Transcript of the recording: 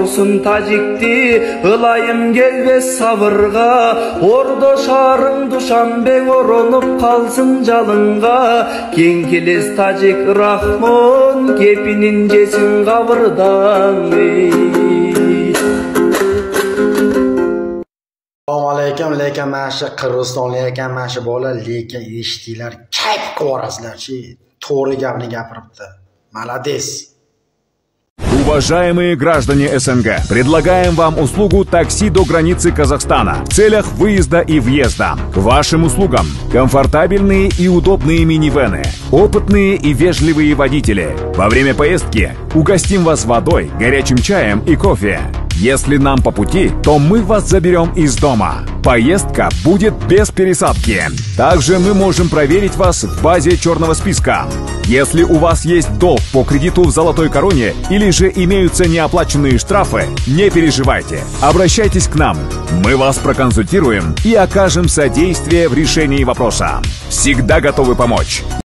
Olsun tacikti, ılayım gelbes sabırga. Ordo şarın duşanben oronup kalsın jalınga. Kenkiles tacik rahmon, kepinin cesin kabırdan. Assalomu alaykum, lekin mana shu Qirg'izistonlik ekan, mana shu bola, lekin eshitdinglar, kayf qilib to'g'ri gapni gapiribdi. Молодец. Уважаемые граждане СНГ, предлагаем вам услугу такси до границы Казахстана в целях выезда и въезда. К вашим услугам комфортабельные и удобные минивэны, опытные и вежливые водители. Во время поездки угостим вас водой, горячим чаем и кофе. Если нам по пути, то мы вас заберем из дома. Поездка будет без пересадки. Также мы можем проверить вас в базе черного списка. Если у вас есть долг по кредиту в Золотой Короне или же имеются неоплаченные штрафы, не переживайте. Обращайтесь к нам. Мы вас проконсультируем и окажем содействие в решении вопроса. Всегда готовы помочь.